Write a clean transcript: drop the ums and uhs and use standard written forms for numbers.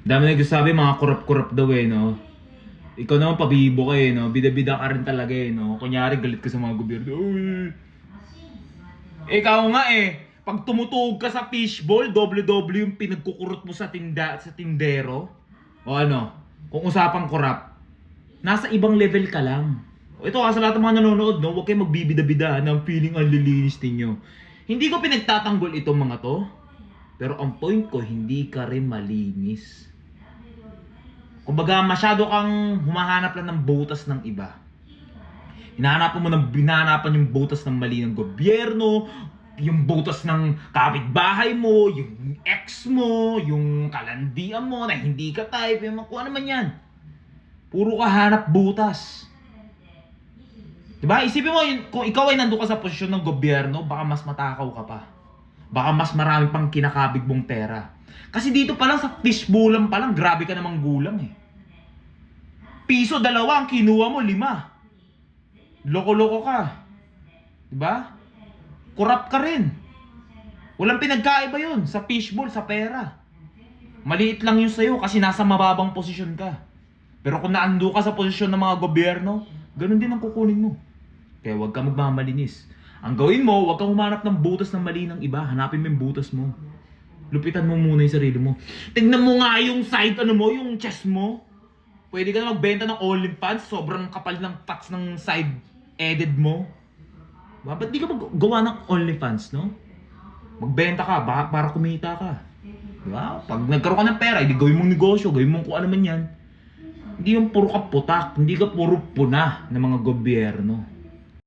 Dami nagsasabi mga kurap-kurap daw eh, no? Ikaw naman pabibo ka eh, no? Bida-bida ka rin talaga eh, no? Kunyari galit ka sa mga gobyerno. Uy! Ikaw nga eh, pag tumutuog ka sa fishball, doble-doble yung pinagkukurot mo sa sa tindero. O ano, kung usapang kurap, nasa ibang level ka lang. Ito sa lahat ng mga nanonood, no? Huwag kayong magbibida-bida ng feeling ang lilinis ninyo. Hindi ko pinagtatanggol itong mga to. Pero ang point ko, hindi ka rin malinis. Kumbaga, masyado kang humahanap lang ng butas ng iba. Binahanapan yung butas ng mali ng gobyerno, yung butas ng kapitbahay mo, yung ex mo, yung kalandian mo na hindi ka type, yung kung ano man yan. Puro ka hanap butas. Diba? Isipin mo, kung ikaw ay nandun ka sa posisyon ng gobyerno, baka mas matakaw ka pa. Baka mas marami pang kinakabig mong pera. Kasi dito pa lang sa fishbowlan pa lang, grabe ka namang gulang eh. Piso 2 ang kinuha mo, 5. Loko-loko ka. Diba? Kurap ka rin. Walang pinagkaiba yun sa fishbowl, sa pera. Maliit lang yun sa'yo kasi nasa mababang posisyon ka. Pero kung naando ka sa posisyon ng mga gobyerno, ganun din ang kukunin mo. Kaya huwag ka magmamalinis. Ang gawin mo, huwag kang humanap ng butas ng mali ng iba. Hanapin mo yung butas mo. Lupitan mo muna yung sarili mo. Tingnan mo nga yung side yung chest mo. Pwede ka na magbenta ng OnlyFans. Sobrang kapal ng tats ng side edit mo. Ba't di ka magawa ng OnlyFans, no? Magbenta ka, para kumita ka. Diba? Pag nagkaroon ka ng pera, hindi gawin mong negosyo, gawin mong kung ano man yan. Hindi yung puro ka putak, hindi ka puro puna ng mga gobyerno.